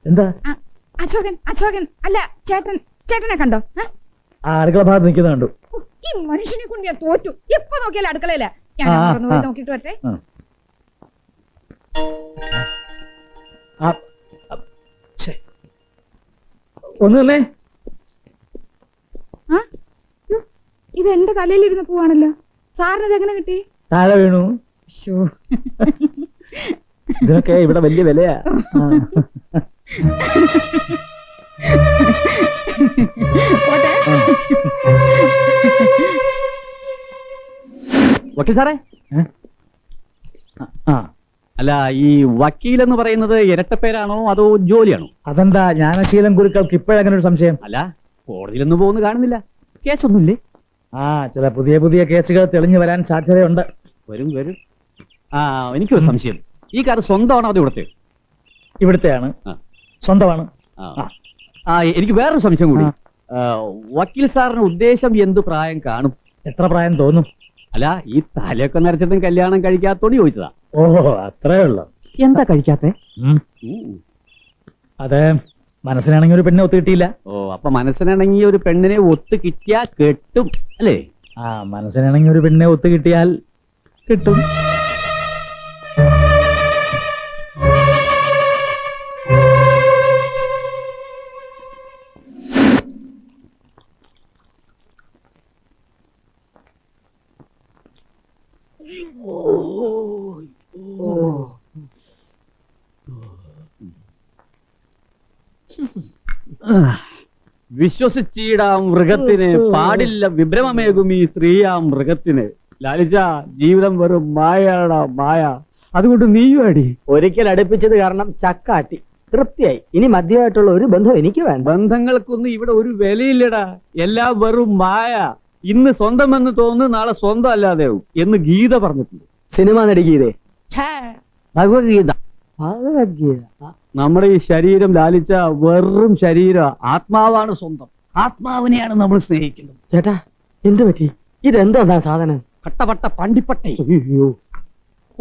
എന്താ അശോകൻ അല്ല ചേട്ടനെ കണ്ടോ? അടുക്കള ഭാഗത്ത് നിൽക്കുന്ന കണ്ടു. ഈ മനുഷ്യനെ കൊണ്ട് ഞാൻ തോറ്റു. എപ്പോ നോക്കിയാലും അടുക്കളയില്ല. ഞാൻ നോക്കിട്ട് വരട്ടെ. ഒന്ന് തന്നെ. ഇത് എന്റെ തലയിലിരുന്ന് പോവാണല്ലോ. സാറിന് ഇതെങ്ങനെ കിട്ടി? താഴെ വീണു. ഇതൊക്കെ ഇവിടെ വലിയ വിലയാ. വക്കീൽ സാറേ, അല്ല ഈ വക്കീൽ എന്ന് പറയുന്നത് ഇരട്ടപ്പേരാണോ അതോ ജോലിയാണോ? അതെന്താ ജ്ഞാനശീലം കുരുക്കൾക്ക് ഇപ്പോഴങ്ങനെ ഒരു സംശയം? അല്ല, കോടതിയിലൊന്നും പോകുന്നു കാണുന്നില്ല. കേസൊന്നുമില്ലേ? ചില പുതിയ കേസുകൾ തെളിഞ്ഞു വരാൻ സാധ്യതയുണ്ട്. വരും. എനിക്കൊരു സംശയം. ഈ കാർ സ്വന്തമാണോ അതോ ഇവിടുത്തെ? ഇവിടുത്തെയാണ്. സ്വന്തമാണ്. എനിക്ക് വേറൊരു സംശയം കൂടി. വക്കീൽ സാറിന് ഉദ്ദേശം എന്ത് പ്രായം കാണും? എത്ര പ്രായം തോന്നും? അല്ല, ഈ തലയൊക്കെ നരച്ചിട്ടും കല്യാണം കഴിക്കാത്തോണ്ട് ചോദിച്ചതാ. ഓഹോ, അത്രേ ഉള്ളു. എന്താ കഴിക്കാത്തെ? അതെ, മനസ്സിനാണെങ്കിൽ ഒരു പെണ്ണെ ഒത്തു കിട്ടിയില്ല. അപ്പൊ മനസ്സിനാണെങ്കിൽ ഒരു പെണ്ണിനെ ഒത്തു കിട്ടിയാ കെട്ടും അല്ലേ? മനസ്സിനാണെങ്കിൽ ഒരു പെണ്ണിനെ ഒത്തു കിട്ടിയാൽ കിട്ടും. വിശ്വസിച്ചിടാം മൃഗത്തിന്, പാടില്ല വിഭ്രമമേകും ഈ സ്ത്രീയാം മൃഗത്തിന്. ലാലിച്ച, ജീവിതം വെറും മായാടാ മായ. അതുകൊണ്ട് നീയും അടി. ഒരിക്കൽ അടുപ്പിച്ചത് കാരണം ചക്കാട്ടി തൃപ്തിയായി. ഇനി മദ്യമായിട്ടുള്ള ഒരു ബന്ധം എനിക്ക് വേണ്ട. ബന്ധങ്ങൾക്കൊന്നും ഇവിടെ ഒരു വിലയില്ലടാ. എല്ലാം വെറും മായ. ഇന്ന് സ്വന്തം എന്ന് തോന്നുന്നു, നാളെ സ്വന്തം അല്ലാതെയാവും എന്ന് ഗീത പറഞ്ഞിട്ടുണ്ട്. സിനിമ നടി ഗീതേ? ഭഗവത്ഗീത. നമ്മുടെ ഈ ശരീരം ലാലിച്ച വെറും ശരീരം. ആത്മാവാണ് സ്വന്തം. ആത്മാവിനെയാണ് നമ്മൾ സ്നേഹിക്കുന്നത്. ചേട്ടാ, എന്ത് പറ്റി? ഇതെന്താ സാധനം? കട്ടപട്ട പണ്ടിപ്പട്ടെ.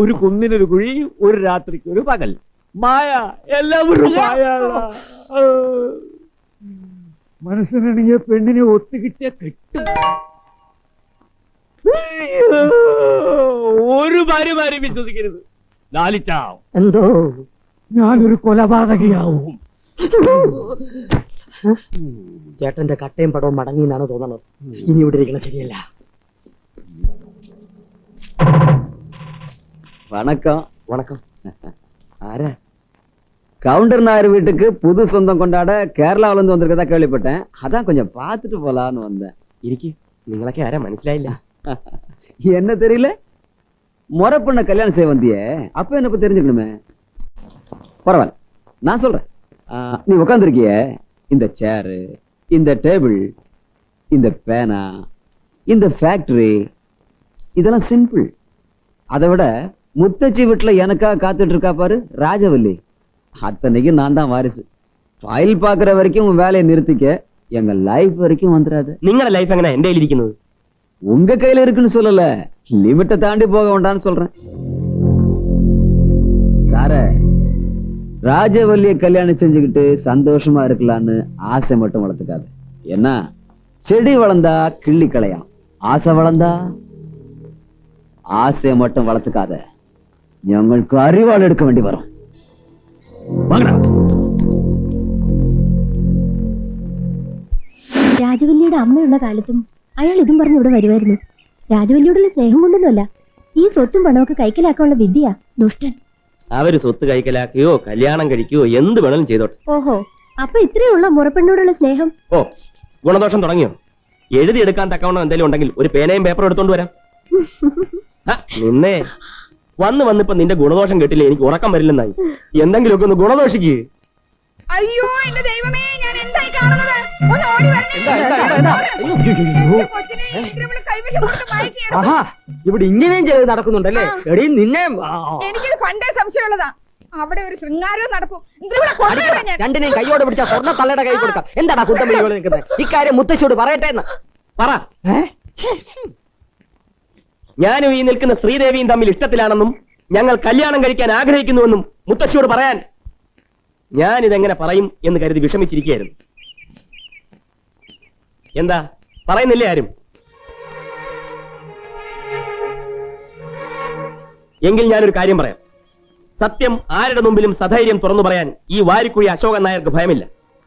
ഒരു കുന്നിനൊരു കുഴി, ഒരു രാത്രിക്ക് ഒരു പകൽ. മായ, എല്ലാവരും മായ. മനസ്സിനാണെങ്കിൽ പെണ്ണിനെ ഒത്തുകിട്ടിയ കെട്ടും. ഒരു ഭാര്യമാരും വിശ്വസിക്കരുത്. ലാലിച്ച, എന്തോ ഞാനൊരു കൊലപാതകയാവും. ചേട്ടന്റെ കട്ടയും പടവും മടങ്ങി എന്നാണ് തോന്നുന്നത്. ഇനി ഇവിടെ ഇരിക്കണ ശരിയല്ല. வணக்கம். வணக்கம். ஆரா கவுண்டர்னார் வீட்டுக்கு புது சொந்தம் கொண்டாட கேரளாவில இருந்து வந்திருக்கதா கேள்விப்பட்டேன். அதான் கொஞ்சம் பார்த்துட்டு போலான்னு வந்தேன். ഇരിക്കി. നിങ്ങളൊക്കെ ആരാ മനസ്സിലായില്ല? என்ன தெரியல? முறை பொண்ண கல்யாணம் செய்ய வந்தியே, அப்ப என்ன தெரிஞ்சுக்கணுமே. பரவாயில்ல, நான் சொல்றேன். நீ உட்காந்துருக்கிய இந்த சேரு, இந்த டேபிள், இந்த பேனா, இந்த ஃபேக்டரி, இதெல்லாம் சிம்பிள். அதை விட முத்தச்சி வீட்டுல எனக்காக காத்துட்டு இருக்கா பாரு ராஜவல்லி, அத்தனைக்கு நான் தான் வாரிசு. ஃபைல் பாக்குற வரைக்கும் உன் வேலையை நிறுத்திக்க, எங்க லைஃப் வரைக்கும் வந்துடாது. നിങ്ങളുടെ ലൈഫ് എങ്ങനെ എന്റെ കയ്യിലിരിക്കുന്നത്? உங்க கையில இருக்குன்னு சொல்லல, லிமிட்டை தாண்டி போக வேண்டாம்னு சொல்றேன். சார, ராஜவல்லியை கல்யாணம் செஞ்சுக்கிட்டு சந்தோஷமா இருக்கலான்னு ஆசை மட்டும் வளர்த்துக்காது. ஏன்னா செடி வளர்ந்தா கிள்ளி களையாம், ஆசை வளர்ந்தா ஆசையை மட்டும் வளர்த்துக்காத. ഞങ്ങൾക്ക് അറിവാൾ എടുക്ക വേണ്ടി വരും. രാജവല്ലിയുടെ അമ്മയുള്ള കാലത്തും അയാൾ ഇതും പറഞ്ഞ് ഇവിടെ വരുമായിരുന്നു. രാജവല്ലിയോടുള്ള സ്നേഹം കൊണ്ടൊന്നുമല്ല, ഈ സ്വത്തും പണമൊക്കെ കൈക്കലാക്കാനുള്ള വിദ്യയാ. ദുഷ്ടൻ. അവര് സ്വത്ത് കൈക്കലാക്കുകയോ കല്യാണം കഴിക്കുകയോ എന്ത് വേണമെങ്കിലും ചെയ്തോട്ടെ. ഓഹോ, അപ്പൊ ഇത്രയുള്ള മുറപ്പെണ്ണോടുള്ള സ്നേഹം? ഓ, ഗുണദോഷം തുടങ്ങിയോ? എഴുതിയെടുക്കാൻ തക്കവണ്ണം എന്തെങ്കിലും ഉണ്ടെങ്കിൽ ഒരു പേനയും പേപ്പറും എടുത്തോണ്ട് വരാം. നിന്നെ വന്നിപ്പോ നിന്റെ ഗുണദോഷം കേട്ടില്ലേ, എനിക്ക് ഉറക്കം വരില്ലെന്നായി. എന്തെങ്കിലുമൊക്കെ ഒന്ന് ഗുണദോഷിക്ക്. അയ്യോ എന്റെ ദൈവമേ, ഞാൻ എന്തായി കാണുന്നത്? ഒന്ന് ഓടി ഇവിടെ ഇങ്ങനെയും ചെയ്ത് നടക്കുന്നുണ്ടല്ലേ? എടീ നിന്നെ എനിക്കിത് പണ്ടേ സംശയമുള്ളതാ. അവിടെ ഒരു ശൃംഗാരവും നടപ്പും. രണ്ടിനെയും കൈയോടെ പിടിച്ചാ സ്വർണ്ണ തള്ളയുടെ കൈ കൊടുക്കാം. എന്താടാ കുത്തമ്പിളിയോട് നിൽക്കുന്നത്? ഇക്കാര്യം മുത്തശ്ശിയോട് പറയട്ടെ എന്ന് പറ. ഞാനും ഈ നിൽക്കുന്ന ശ്രീദേവിയും തമ്മിൽ ഇഷ്ടത്തിലാണെന്നും ഞങ്ങൾ കല്യാണം കഴിക്കാൻ ആഗ്രഹിക്കുന്നുവെന്നും മുത്തശ്ശിയോട് പറയാൻ ഞാൻ ഇതെങ്ങനെ പറയും എന്ന് കരുതി വിഷമിച്ചിരിക്കുകയായിരുന്നു. എന്താ പറയുന്നില്ലേ ആരും? എങ്കിൽ ഞാനൊരു കാര്യം പറയാം. സത്യം ആരുടെ മുമ്പിലും സധൈര്യം തുറന്നു പറയാൻ ഈ വാരിക്കുഴി അശോകൻ നായർക്ക് ഭയമില്ല.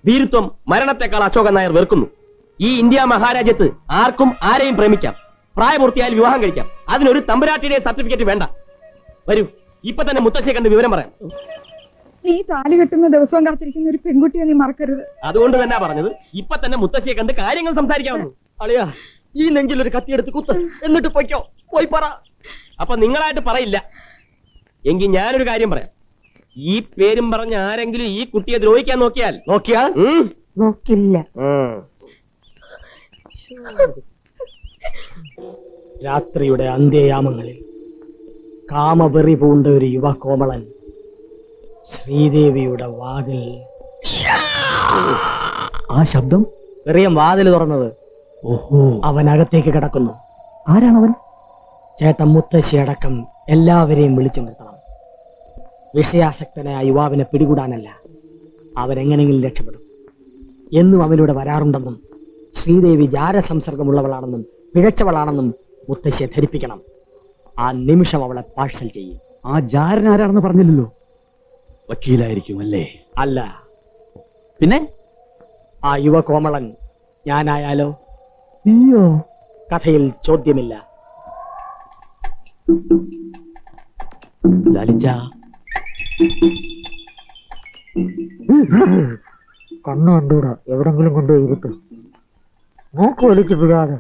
വീരത്വം മരണത്തെക്കാൾ അശോകൻ നായർ വെറുക്കുന്നു. ഈ ഇന്ത്യ മഹാരാജ്യത്ത് ആർക്കും ആരെയും പ്രേമിക്കാം, പ്രായപൂർത്തിയായാൽ വിവാഹം കഴിക്കാം. അതിനൊരു തമ്പുരാട്ടിയുടെ സർട്ടിഫിക്കറ്റ് വേണ്ട. വരൂ, ഇപ്പൊ തന്നെ മുത്തശ്ശിയെ കണ്ട് വിവരം പറയാം. നീ താലി കെട്ടുന്ന ദിവസവും കാത്തിരിക്കുന്ന ഒരു പെൺകുട്ടിയെ നീ മറക്കരുത്. അതുകൊണ്ട് തന്നെ പറഞ്ഞത് ഇപ്പൊ തന്നെ മുത്തശ്ശിയെ കണ്ട് കാര്യങ്ങൾ സംസാരിക്കാമെന്ന്. അളിയാ, ഈ നെഞ്ചിൽ ഒരു കത്തിയെടുത്ത് കുത്ത്, എന്നിട്ട് പൊയ്ക്കോ, പോയി പറ. അപ്പൊ നിങ്ങളായിട്ട് പറയില്ല എങ്കിൽ ഞാനൊരു കാര്യം പറയാം. ഈ പേരും പറഞ്ഞ ആരെങ്കിലും ഈ കുട്ടിയെ ദ്രോഹിക്കാൻ നോക്കിയാൽ നോക്കില്ല. രാത്രിയുടെ അന്ത്യയാമങ്ങളിൽ കാമവെറി പൂണ്ട ഒരു യുവ കോമളൻ ശ്രീദേവിയുടെ വാതിൽ. ആ ശബ്ദം വെറിയം വാതിൽ തുറന്നത്. ഓഹോ, അവൻ അകത്തേക്ക് കിടക്കുന്നു. ആരാണവൻ? ചേട്ടൻ മുത്തശ്ശി അടക്കം എല്ലാവരെയും വിളിച്ചു നിർത്തണം. വിഷയാസക്തനായ യുവാവിനെ പിടികൂടാനല്ല, അവരെങ്ങനെങ്കിലും രക്ഷപ്പെടും. എന്നും അവനിവിടെ വരാറുണ്ടെന്നും ശ്രീദേവി ജാരസംസർഗമുള്ളവളാണെന്നും പിഴച്ചവളാണെന്നും മുത്തശ്ശിയെ ധരിപ്പിക്കണം. ആ നിമിഷം അവളെ പാഴ്സൽ ചെയ്യും. ആ ജാരൻ ആരാണെന്ന് പറഞ്ഞില്ലല്ലോ. വക്കീലായിരിക്കും അല്ലേ? അല്ല, പിന്നെ ആ യുവ കോമളൻ ഞാനായാലോ? നീയോ? കഥയിൽ ചോദ്യമില്ല. ലാലിച്ച, കണ്ണു കണ്ടൂടാ, എവിടെങ്കിലും കൊണ്ടുപോയി ഇരുത്തും. മൂക്ക് വലിച്ചു പിഴാതെ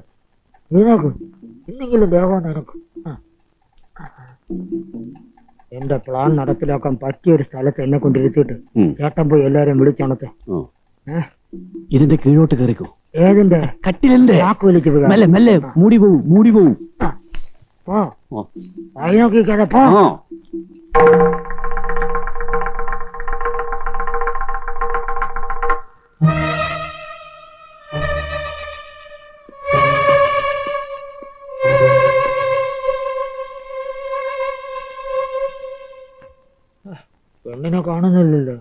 ഇതിനേക്കും ഇന്നെങ്കിലും ദേഹം നിനക്കും. എന്റെ പ്ലാൻ നടപ്പിലാക്കാൻ പറ്റിയ ഒരു സ്ഥലത്ത് എന്നെ കൊണ്ടിരുത്തിയിട്ട് ചേട്ടൻ പോയി എല്ലാരും വിളിച്ചണത്തെ. ഇതിന്റെ കീഴോട്ട് കയറിക്കോ. ഏതിന്റെ? കട്ടിലിന്റെ. നാക്ക് വലിച്ചു പിഴ. മെല്ലെ മെല്ലെ, മൂടി പോവും, മൂടി പോവും. പോ, വായി നോക്കിക്കാതെ പോ. പെണ്ണിനെ കാണുന്നില്ലല്ലോ.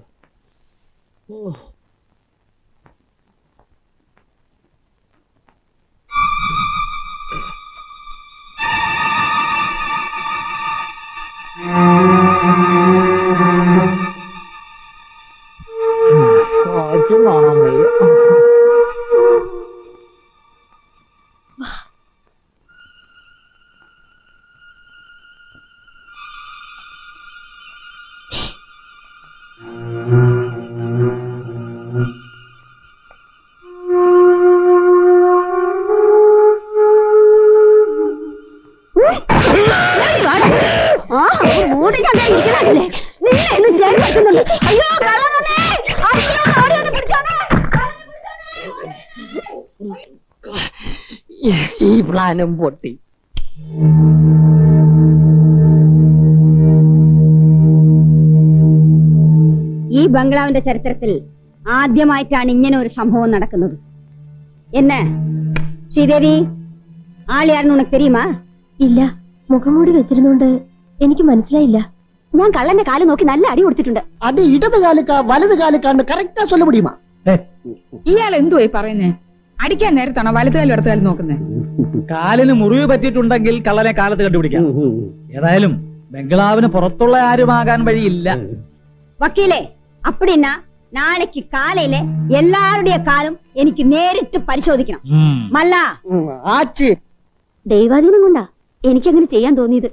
കാണാൻ വയ്യ. ഈ പ്ലാനും പൊട്ടി. ഈ ബംഗ്ലാവിന്റെ ചരിത്രത്തിൽ ആദ്യമായിട്ടാണ് ഇങ്ങനെ ഒരു സംഭവം നടക്കുന്നത്. என்ன ശ്രീദേവി, ആൾ யாருன்னு உனக்கு தெரியுமா? ഇല്ല, മുഖംമൂടി വെച്ചിരുന്നോണ്ട് എനിക്ക് മനസ്സിലായില്ല. ഞാൻ കള്ളന്റെ കാല് നോക്കി നല്ല അടി കൊടുത്തിട്ടുണ്ട്. അത് ഇടത് കാലിക്കാ വലത് കാലിക്കാണ്ട് കറക്റ്റാ சொல்ல முடியுமா? ഇയാൾ എന്തുവായി പറയുന്നേ? അടിക്കാൻ നേരത്താണോ വലത്തുകാലും ഇടത്തുകാലും നോക്കുന്നേ? കാലിന് മുറിവ് പറ്റിയിട്ടുണ്ടെങ്കിൽ കള്ളനെ കാലത്ത് കണ്ടുപിടിക്കാം. ഏതായാലും ബംഗ്ലാവിന് പുറത്തുള്ള ആരുമാകാൻ വഴിയില്ല. വക്കീലേ, அப்படின்னா நாளைக்கு காலையில எல்லாருடைய காலும் എനിക്ക് നേരിട്ട് പരിശോധിക്കണം. മല്ല ആച്ചി, ദൈവാധീനം കൊണ്ടാ എനിക്കങ്ങനെ ചെയ്യാൻ തോന്നിയത്.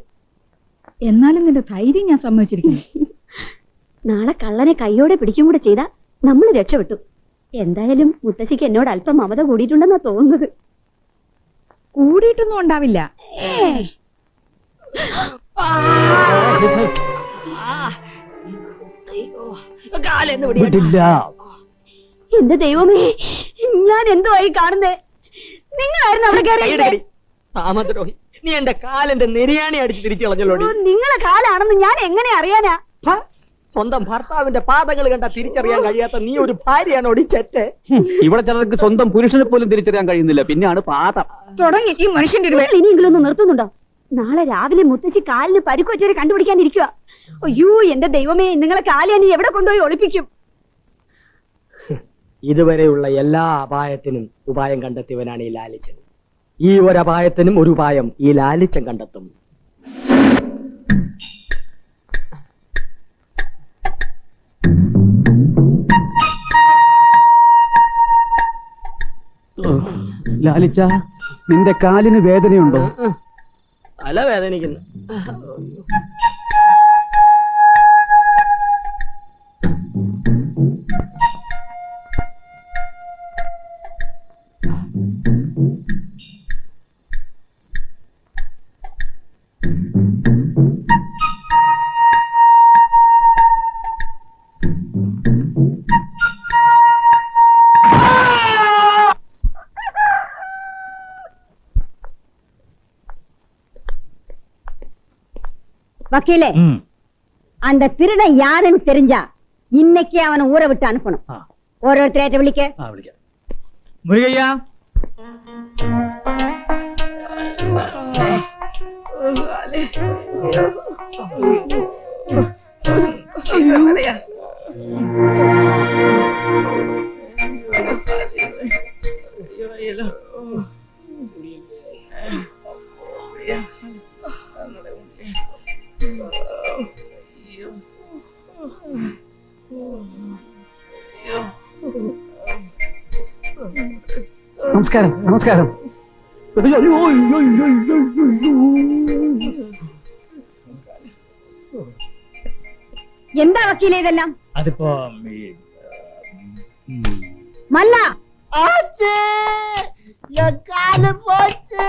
എന്നാലും നിന്റെ ധൈര്യം ഞാൻ സമ്മതിച്ചിരിക്കുന്നു. നാളെ കള്ളനെ കൈയോടെ പിടിക്കും കൂടെ ചെയ്താ നമ്മൾ രക്ഷപ്പെട്ടു. എന്തായാലും മുത്തശ്ശിക്ക് എന്നോട് അല്പം മമത കൂടിയിട്ടുണ്ടെന്നാ തോന്നുന്നത്. കൂടിയിട്ടൊന്നും ഉണ്ടാവില്ല. വിടില്ല. എന്റെ ദൈവമേ, ഞാൻ എന്തുവായി കാണുന്നേ? നിങ്ങളായിരുന്നു അവിടെ കയറി. താമദ്രോഹി, നീ എന്റെ കാലിന്റെ നെരിയാണി അടിച്ച് തിരിച്ചു കളഞ്ഞല്ലോ. നിങ്ങളെ കാലാണെന്ന് ഞാൻ എങ്ങനെ അറിയാനാ? സ്വന്തം ഭർത്താവിന്റെ പാദങ്ങൾ കണ്ട തിരിച്ചറിയാൻ കഴിയാത്ത നീ ഒരു ഭാര്യയാണ് ഒടിച്ചെറ്റ്. ഇവിടെ ചിലർക്ക് സ്വന്തം പുരുഷനെ പോലും തിരിച്ചറിയാൻ കഴിയുന്നില്ല, പിന്നെയാണ് പാദം. തുടങ്ങി ഈ മനുഷ്യന്റെ ഒരു നിങ്ങൾ ഇനിയെങ്കിലും ഒന്ന് നിർത്തുന്നുണ്ടോ? നാളെ രാവിലെ മുത്തശ്ശി കാലിന് പരിക്കുവച്ചവരെ കണ്ടുപിടിക്കാനിരിക്കുക. അയ്യോ എന്റെ ദൈവമേ, നിങ്ങളെ കാലിയാനി എവിടെ കൊണ്ടുപോയി ഒളിപ്പിക്കും? ഇതുവരെയുള്ള എല്ലാ അപായത്തിനും ഉപായം കണ്ടെത്തിയവനാണ് ഈ ലാലിച്ചൻ. ഈ ഒരു അപായത്തിനും ഒരു ഉപായം ഈ ലാലിച്ചൻ കണ്ടെത്തും. ലാലിച്ച, നിന്റെ കാലിന് വേദനയുണ്ടോ? തല വേദനിക്കുന്നു. வக்கீலே, அந்த திருட யாருன்னு தெரிஞ்சா இன்னைக்கு அவனை ஊரை விட்டு அனுப்பணும். ஓரோருத்தரேட்ட விളിக்க. முருகையா, നമസ്കാരം. നമസ്കാരം. എന്താ വക്കീലേ ഇതെല്ലാം? അതിപ്പോ മല്ല, കാല് പോച്ച്.